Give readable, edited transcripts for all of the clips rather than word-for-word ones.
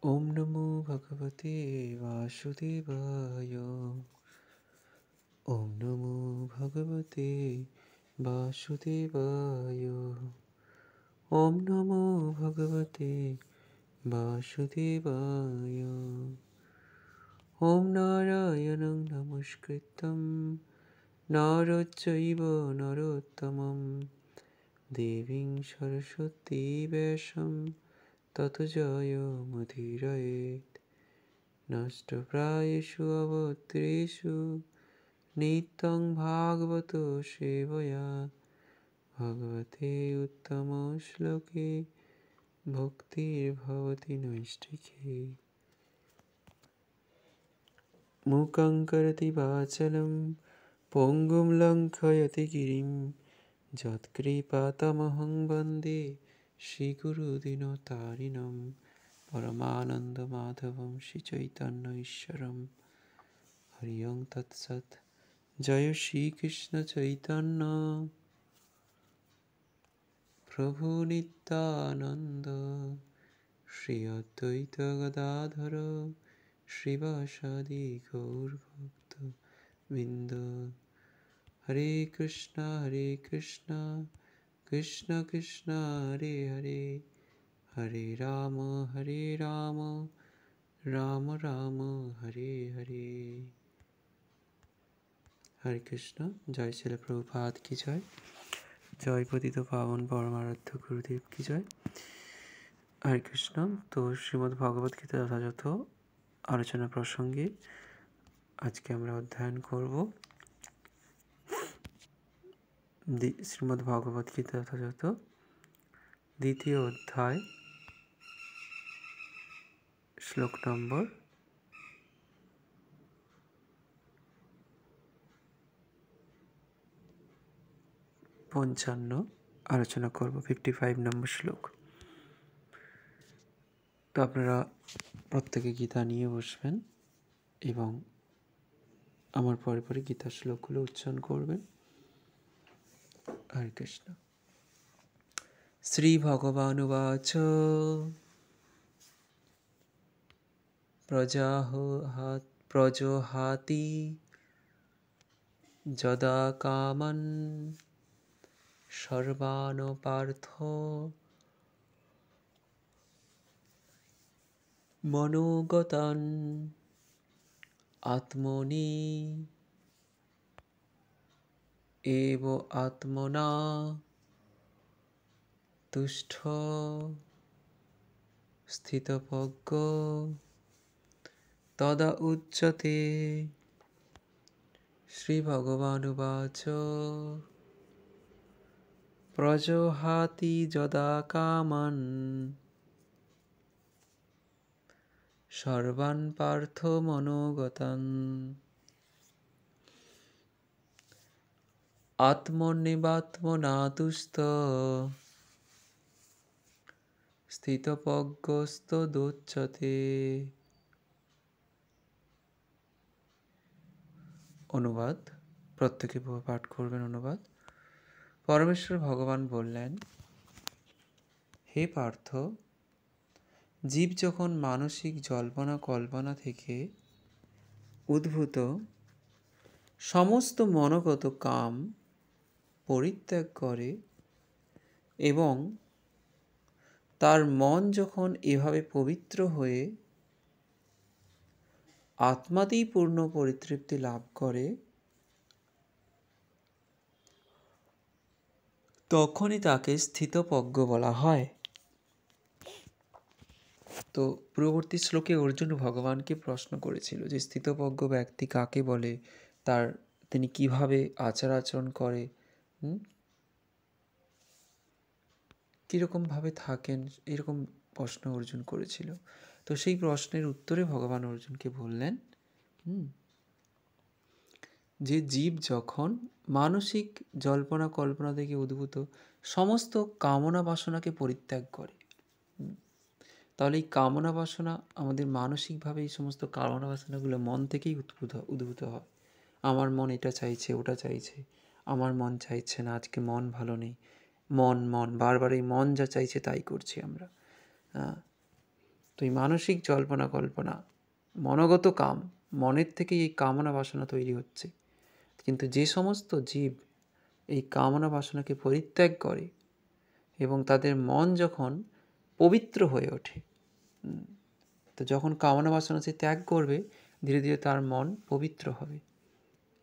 ओम नमो भगवते वासुदेवाय। ओम नमो भगवते वासुदेवाय। ओम नमो भगवते वासुदेवाय। ओम नारायणं नमस्कृतं नरं चैव नरोत्तमं देवीं सरस्वती व्यासं ततो जयमुदीरयेत्। नष्टप्रायेषु अवत्रेषु नित्यं भागवतो सेवया भगवते उत्तमश्लोके भक्तिर्भवति नैष्ठिके। मूकं करोति वाचालं पङ्गुं लङ्घयति गिरिं यत्कृपातमहं वन्दे श्रीगुरुदिनतारिणं परमानन्दमाधवं श्रीचैतन्यईश्वरं। हरि ओं तत्सत्। जय श्रीकृष्ण चैतन्य प्रभु नित्यानंद श्री अद्वैत गदाधर श्रीवासादि गौरभक्त वृंद। हरे कृष्णा कृष्ण कृष्ण हरे हरे, हरे राम राम राम हरे हरे। हरे कृष्ण। जय श्री प्रभुपाद की जय। जय पतित पावन परमाराध्य गुरुदेव की जय। हरे कृष्ण। तो श्रीमद् भगवत गीता যথাযথ আলোচনা প্রসঙ্গে আজকে আমরা অধ্যয়ন করব শ্রীমদ্ ভগবত গীতা যথাযথ দ্বিতীয় অধ্যায় শ্লোক নম্বর 55 আলোচনা করব, 55 নম্বর শ্লোক। তো আপনারা প্রত্যেকে গীতা নিয়ে বসবেন এবং আমার পরে পরে গীতার শ্লোকগুলো উচ্চারণ করবেন। হরে কৃষ্ণ। শ্রী ভগবানুবাচ প্রজহাতি যদা কামন সর্বান পার্থ মনোগতান আত্মনি এব আত্মনা তুষ্ঠ স্থিতপ্রজ্ঞ তদা উচ্যতে। শ্রী ভগবানুবাচ প্রজহাতি যদা কামান সর্বান পার্থ মনোগতান আত্মন্যেবাত্মনা তুষ্ট স্থিতপ্রজ্ঞস্তদুচ্যতে। অনুবাদ প্রত্যেকে পাঠ করবেন। অনুবাদ। পরমেশ্বর ভগবান বললেন, হে পার্থ, জীব যখন মানসিক জল্পনা কল্পনা থেকে উদ্ভূত সমস্ত মনোগত কাম পরিত্যাগ করে এবং তার মন যখন এভাবে পবিত্র হয়ে আত্মাতেই পূর্ণ পরিতৃপ্তি লাভ করে, তখনই তাকে স্থিতপ্রজ্ঞ বলা হয়। তো পূর্ববর্তী শ্লোকে অর্জুন ভগবানকে প্রশ্ন করেছিল যে স্থিতপ্রজ্ঞ ব্যক্তি কাকে বলে, তিনি কিভাবে আচার-আচরণ করে, কীরকমভাবে থাকেন, এরকম প্রশ্ন অর্জুন করেছিল। তো সেই প্রশ্নের উত্তরে ভগবান অর্জুনকে বললেন যে জীব যখন মানসিক জল্পনা কল্পনা থেকে উদ্ভূত সমস্ত কামনা বাসনাকে পরিত্যাগ করে, তাহলে এই কামনা বাসনা আমাদের মানসিকভাবে এই সমস্ত কামনা বাসনাগুলো মন থেকেই উদ্ভূত হয়। আমার মন এটা চাইছে, ওটা চাইছে, আমার মন চাইছে না, আজকে মন ভালো নেই, মন বারবার এই মন যা চাইছে তাই করছি আমরা। তো এই মানসিক জল্পনা কল্পনা, মনোগত কাম, মনের থেকেই এই কামনা বাসনা তৈরি হচ্ছে। কিন্তু যে সমস্ত জীব এই কামনা বাসনাকে পরিত্যাগ করে এবং তাদের মন যখন পবিত্র হয়ে ওঠে, তো যখন কামনা বাসনা সে ত্যাগ করবে, ধীরে ধীরে তার মন পবিত্র হবে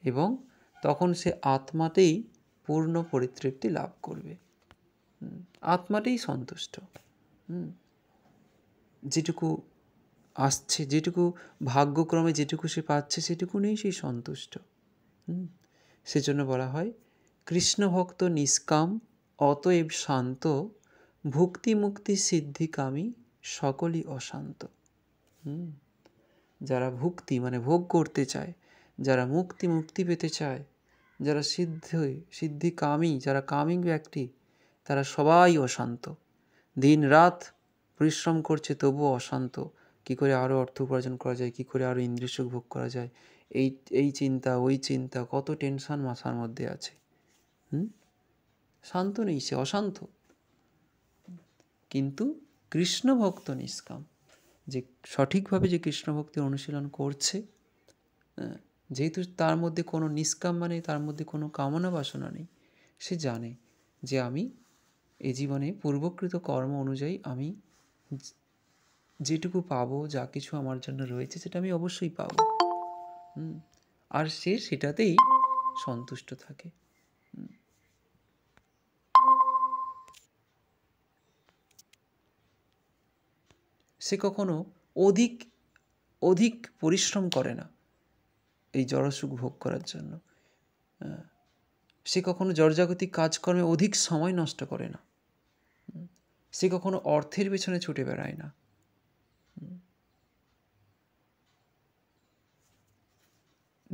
এবং তখন সে আত্মাতেই পূর্ণ পরিতৃপ্তি লাভ করবে, আত্মাতেই সন্তুষ্ট। যেটুকু আসছে, যেটুকু ভাগ্যক্রমে যেটুকু সে পাচ্ছে, সেটুকু নেই সেই সন্তুষ্ট। সেজন্য বলা হয় কৃষ্ণ ভক্ত নিষ্কাম অতএব শান্ত, ভুক্তি মুক্তি সিদ্ধিকামী সকলই অশান্ত। যারা ভুক্তি মানে ভোগ করতে চায়, যারা মুক্তি পেতে চায়, যারা সিদ্ধিকামী, যারা কামিং ব্যক্তি, তারা সবাই অশান্ত। দিন রাত পরিশ্রম করছে তবুও অশান্ত। কী করে আরও অর্থ উপার্জন করা যায়, কী করে আরও ইন্দ্রিয়সুখ ভোগ করা যায়, এই চিন্তা ওই চিন্তা, কত টেনশন মাথার মধ্যে আছে। শান্ত নেই, সে অশান্ত। কিন্তু কৃষ্ণ ভক্ত নিষ্কাম, যে সঠিকভাবে যে কৃষ্ণ ভক্তির অনুশীলন করছে, যেহেতু তার মধ্যে কোনো নিষ্কাম মানে তার মধ্যে কোনো কামনা বাসনা নেই, সে জানে যে আমি এই জীবনে পূর্বকৃত কর্ম অনুযায়ী আমি যেটুকু পাবো, যা কিছু আমার জন্য রয়েছে, সেটা আমি অবশ্যই পাবো। আর সে সেটাতেই সন্তুষ্ট থাকে। সে কখনো অধিক পরিশ্রম করে না এই জড়সুখ ভোগ করার জন্য। সে কখনো জড়জাগতিক কাজকর্মে অধিক সময় নষ্ট করে না। সে কখনো অর্থের পেছনে ছুটে বেড়ায় না।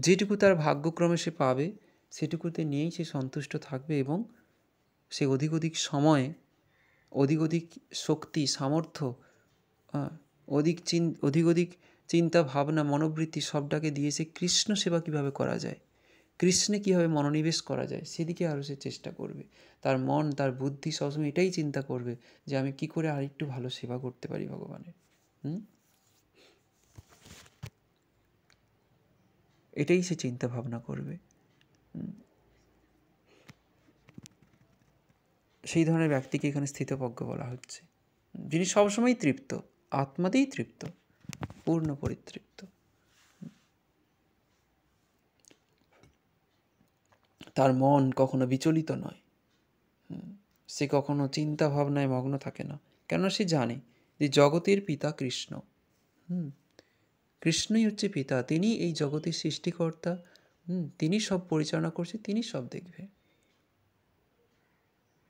যেটুকু তার ভাগ্যক্রমে সে পাবে, সেটুকুতে নিয়েই সে সন্তুষ্ট থাকবে এবং সে অধিক সময়, অধিক শক্তি, সামর্থ্য, অধিক চিন্তা ভাবনা, মনোবৃত্তি সবটাকে দিয়ে সে কৃষ্ণ সেবা কীভাবে করা যায়, কৃষ্ণে কীভাবে মনোনিবেশ করা যায়, সেদিকে আরও সে চেষ্টা করবে। তার মন, তার বুদ্ধি সবসময় এটাই চিন্তা করবে যে আমি কি করে আরেকটু ভালো সেবা করতে পারি ভগবানের। এটাই সে চিন্তা ভাবনা করবে। সেই ধরনের ব্যক্তিকে এখানে স্থিতপ্রজ্ঞ বলা হচ্ছে, যিনি সবসময় তৃপ্ত, আত্মাতেই তৃপ্ত, পূর্ণ পরিতৃপ্ত। তার মন কখনো বিচলিত নয়, সে কখনো চিন্তা ভাবনায় মগ্ন থাকে না, কেননা সে জানে যে জগতের পিতা কৃষ্ণ। কৃষ্ণই হচ্ছে পিতা, তিনি এই জগতের সৃষ্টিকর্তা, তিনি সব পরিচালনা করছে, তিনি সব দেখবে।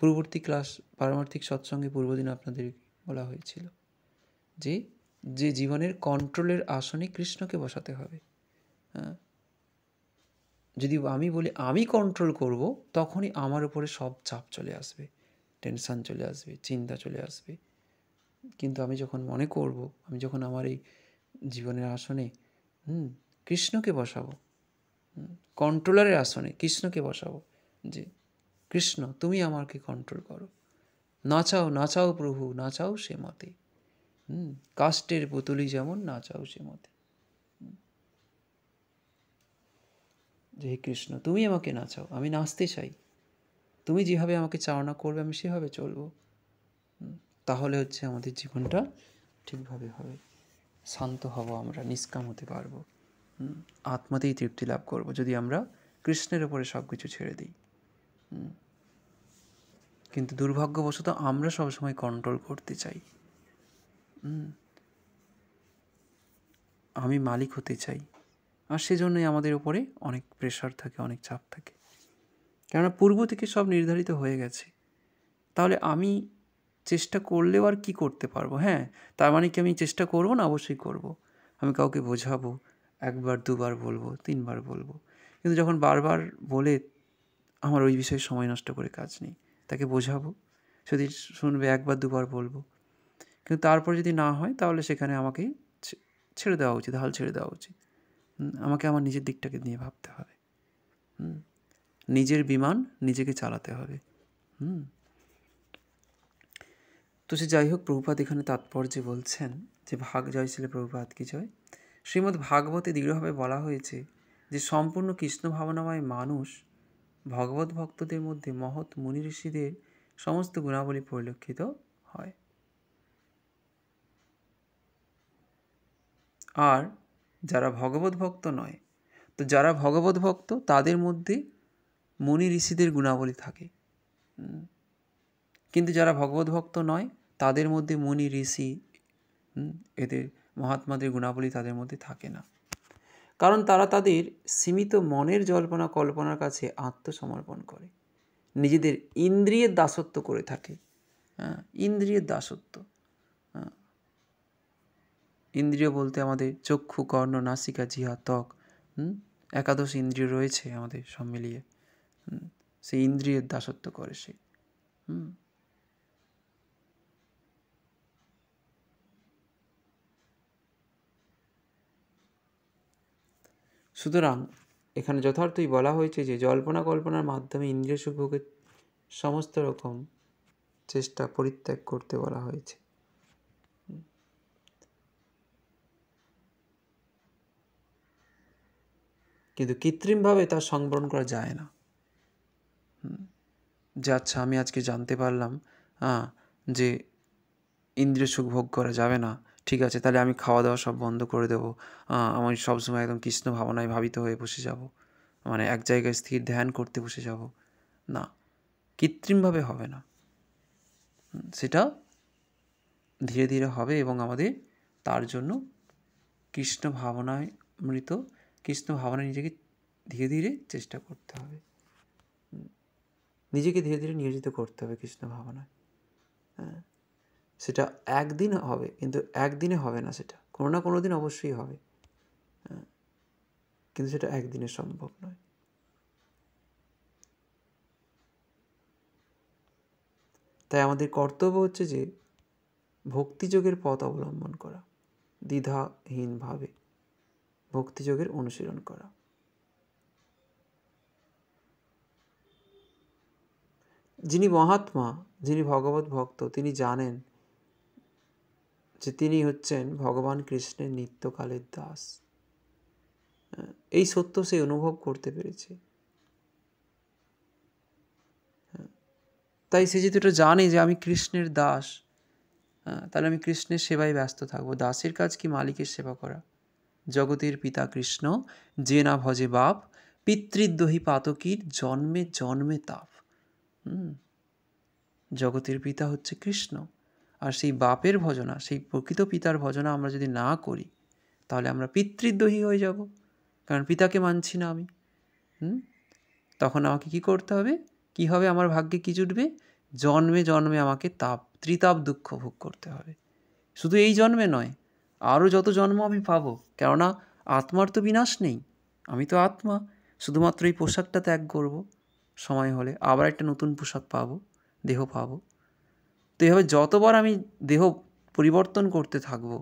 পূর্ববর্তী ক্লাস পারমার্থিক সৎসঙ্গে পূর্বদিন আপনাদের বলা হয়েছিল যে জীবনের কন্ট্রোলের আসনে কৃষ্ণকে বসাতে হবে। যদি আমি বলি আমি কন্ট্রোল করব, তখনই আমার উপরে সব চাপ চলে আসবে, টেনশান চলে আসবে, চিন্তা চলে আসবে। কিন্তু আমি যখন মনে করব, আমি যখন আমার এই জীবনের আসনে কৃষ্ণকে বসাবো, কন্ট্রোলারের আসনে কৃষ্ণকে বসাবো, যে কৃষ্ণ তুমি আমাকে কন্ট্রোল করো, নাচাও প্রভু, নাচাও সে মতে, কাষ্টের পুতুলি যেমন নাচাও সে মতে। যে হে কৃষ্ণ তুমি আমাকে নাচাও, আমি নাচতে চাই, তুমি যেভাবে আমাকে চালনা করবে আমি সেভাবে চলবো। তাহলে হচ্ছে আমাদের জীবনটা ঠিকভাবে হবে, শান্ত হব, আমরা নিষ্কাম হতে পারবো, আত্মাতেই তৃপ্তি লাভ করব যদি আমরা কৃষ্ণের ওপরে সব কিছু ছেড়ে দিই। কিন্তু দুর্ভাগ্যবশত আমরা সবসময় কন্ট্রোল করতে চাই, আমি মালিক হতে চাই, আর সেজন্যই আমাদের উপরে অনেক প্রেশার থাকে, অনেক চাপ থাকে, কেননা পূর্ব থেকে সব নির্ধারিত হয়ে গেছে। তাহলে আমি চেষ্টা করলেও আর কি করতে পারবো? হ্যাঁ, তার মানে কি আমি চেষ্টা করবো না? অবশ্যই করব। আমি কাউকে বোঝাবো, একবার দুবার বলবো, 3 বার বলবো, কিন্তু যখন বারবার বলে আমার ওই বিষয়ে সময় নষ্ট করে কাজ নেই। তাকে বোঝাবো, যদি শুনবে একবার দুবার বলবো, কিন্তু তারপর যদি না হয় তাহলে সেখানে আমাকে ছেড়ে দেওয়া উচিত, হাল ছেড়ে দেওয়া উচিত। আমাকে আমার নিজের দিকটাকে নিয়ে ভাবতে হবে, নিজের বিমান নিজেকে চালাতে হবে। তো সে যাই হোক, প্রভুপাদ এখানে তাৎপর্যে বলছেন যে জয় শ্রী প্রভুপাদ কি জয়, শ্রীমদ্ ভাগবতে দৃঢ়ভাবে বলা হয়েছে যে সম্পূর্ণ কৃষ্ণ ভাবনাময় মানুষ ভগবত ভক্তদের মধ্যে মহৎ মুনি ঋষিদের সমস্ত গুণাবলী পরিলক্ষিত হয়। আর যারা ভগবত ভক্ত নয়, তো যারা ভগবত ভক্ত তাদের মধ্যে মুনি ঋষিদের গুণাবলী থাকে, কিন্তু যারা ভগবত ভক্ত নয় তাদের মধ্যে মুনি ঋষি এদের মহাত্মাদের গুণাবলী তাদের মধ্যে থাকে না, কারণ তারা তাদের সীমিত মনের জল্পনা কল্পনার কাছে আত্মসমর্পণ করে, নিজেদের ইন্দ্রিয়ের দাসত্ব করে থাকে। ইন্দ্রিয়ের দাসত্ব, ইন্দ্রিয় বলতে আমাদের চক্ষু, কর্ণ, নাসিকা, জিহ্বা, ত্বক, একাদশ ইন্দ্রিয় রয়েছে আমাদের সব মিলিয়ে, সেই ইন্দ্রিয়ের দাসত্ব করে সে। সুতরাং এখানে যথার্থই বলা হয়েছে যে জল্পনা কল্পনার মাধ্যমে ইন্দ্রিয় সুখ ভোগের সমস্ত রকম চেষ্টা পরিত্যাগ করতে বলা হয়েছে। কিন্তু কৃত্রিমভাবে তার সংবরণ করা যায় না। যে আচ্ছা আমি আজকে জানতে পারলাম যে ইন্দ্রিয় সুখ ভোগ করা যাবে না, ঠিক আছে, তাহলে আমি খাওয়া দাওয়া সব বন্ধ করে দেবো, আমি সবসময় একদম কৃষ্ণ ভাবনায় ভাবিত হয়ে বসে যাব, মানে এক জায়গায় স্থির ধ্যান করতে বসে যাব না, কৃত্রিমভাবে হবে না, সেটা ধীরে ধীরে হবে। এবং আমাদের তার জন্য কৃষ্ণ ভাবনায় কৃষ্ণ ভাবনায় নিজেকে ধীরে ধীরে চেষ্টা করতে হবে, নিজেকে ধীরে ধীরে নিয়োজিত করতে হবে কৃষ্ণ ভাবনায়। সেটা একদিন হবে, কিন্তু একদিনে হবে না, সেটা কোনো না কোনো দিন অবশ্যই হবে, কিন্তু সেটা একদিনে সম্ভব নয়। তাই আমাদের কর্তব্য হচ্ছে যে ভক্তিযোগের পথ অবলম্বন করা, দ্বিধাহীনভাবে ভক্তিযোগের অনুশীলন করা। যিনি মহাত্মা, যিনি ভগবত ভক্ত, তিনি জানেন যে তিনি হচ্ছেন ভগবান কৃষ্ণের নিত্যকালের দাস। এই সত্য সে অনুভব করতে পেরেছে। তাই সে যেহেতু এটা জানে যে আমি কৃষ্ণের দাস, তাহলে আমি কৃষ্ণের সেবায় ব্যস্ত থাকবো। দাসের কাজ কি? মালিকের সেবা করা। জগতের পিতা কৃষ্ণ, যে না ভজে বাপ, পিতৃদ্রোহী পাতকীর জন্মে জন্মে তাপ। জগতের পিতা হচ্ছে কৃষ্ণ, আর সেই বাপের ভজনা, সেই প্রকৃত পিতার ভজনা আমরা যদি না করি তাহলে আমরা পিতৃদ্রোহী হয়ে যাব, কারণ পিতাকে মানছি না আমি। তখন আমাকে কি করতে হবে? কি হবে? আমার ভাগ্যে কি জুটবে? জন্মে জন্মে আমাকে ত্রিতাপ দুঃখ ভোগ করতে হবে। শুধু এই জন্মে নয়, আরও যত জন্ম আমি পাবো, কেননা আত্মার তো বিনাশ নেই, আমি তো আত্মা। শুধুমাত্র এই পোশাকটা ত্যাগ করব, সময় হলে আবার একটা নতুন পোশাক পাবো, দেহ পাবো। তো এইভাবে যতবার আমি দেহ পরিবর্তন করতে থাকবো,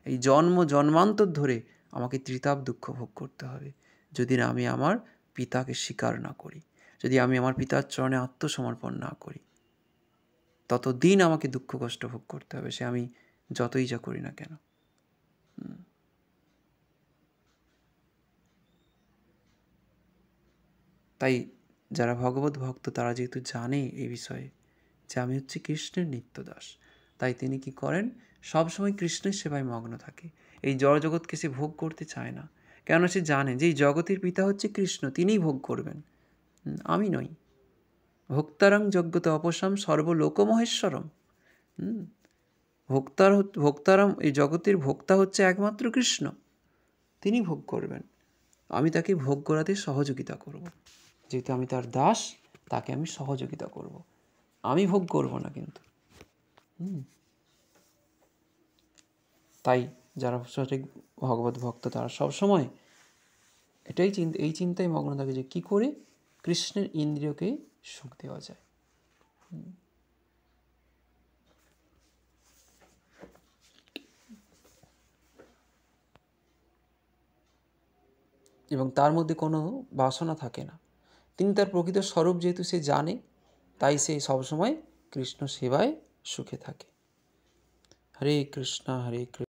এই জন্মান্তর ধরে আমাকে ত্রিতাপ দুঃখ ভোগ করতে হবে, যদি না আমি আমার পিতাকে স্বীকার না করি, যদি আমি আমার পিতার চরণে আত্মসমর্পণ না করি, ততদিন আমাকে দুঃখ কষ্ট ভোগ করতে হবে, সে আমি যতই যা করি না কেন। তাই যারা ভগবত ভক্ত তারা যেহেতু জানে এই বিষয়ে যে আমি হচ্ছে কৃষ্ণের নিত্যদাস, তাই তিনি কি করেন? সবসময় কৃষ্ণের সেবায় মগ্ন থাকে। এই জড়জগৎকে সে ভোগ করতে চায় না, কেননা সে জানে যে এই জগতের পিতা হচ্ছে কৃষ্ণ, তিনিই ভোগ করবেন, আমি নই। ভোক্তারং যজ্ঞত অপসাম সর্বলোকমহেশ্বরম। ভোক্তারম, এই জগতের ভোক্তা হচ্ছে একমাত্র কৃষ্ণ, তিনি ভোগ করবেন, আমি তাকে ভোগ করাতে সহযোগিতা করব। যেহেতু আমি তার দাস, তাকে আমি সহযোগিতা করব, আমি ভোগ করব না কিন্তু। তাই যারা সঠিক ভগবত ভক্ত তারা সবসময় এই চিন্তায় মগ্ন থাকে যে কী করে কৃষ্ণের ইন্দ্রিয়কে সুখ দেওয়া যায়। এবং তার মধ্যে কোনো বাসনা থাকে না। তিনি তার প্রকৃত স্বরূপ যেহেতু সে জানে, তাই সে সবসময় কৃষ্ণ সেবায় সুখে থাকে। হরে কৃষ্ণ হরে কৃষ্ণ।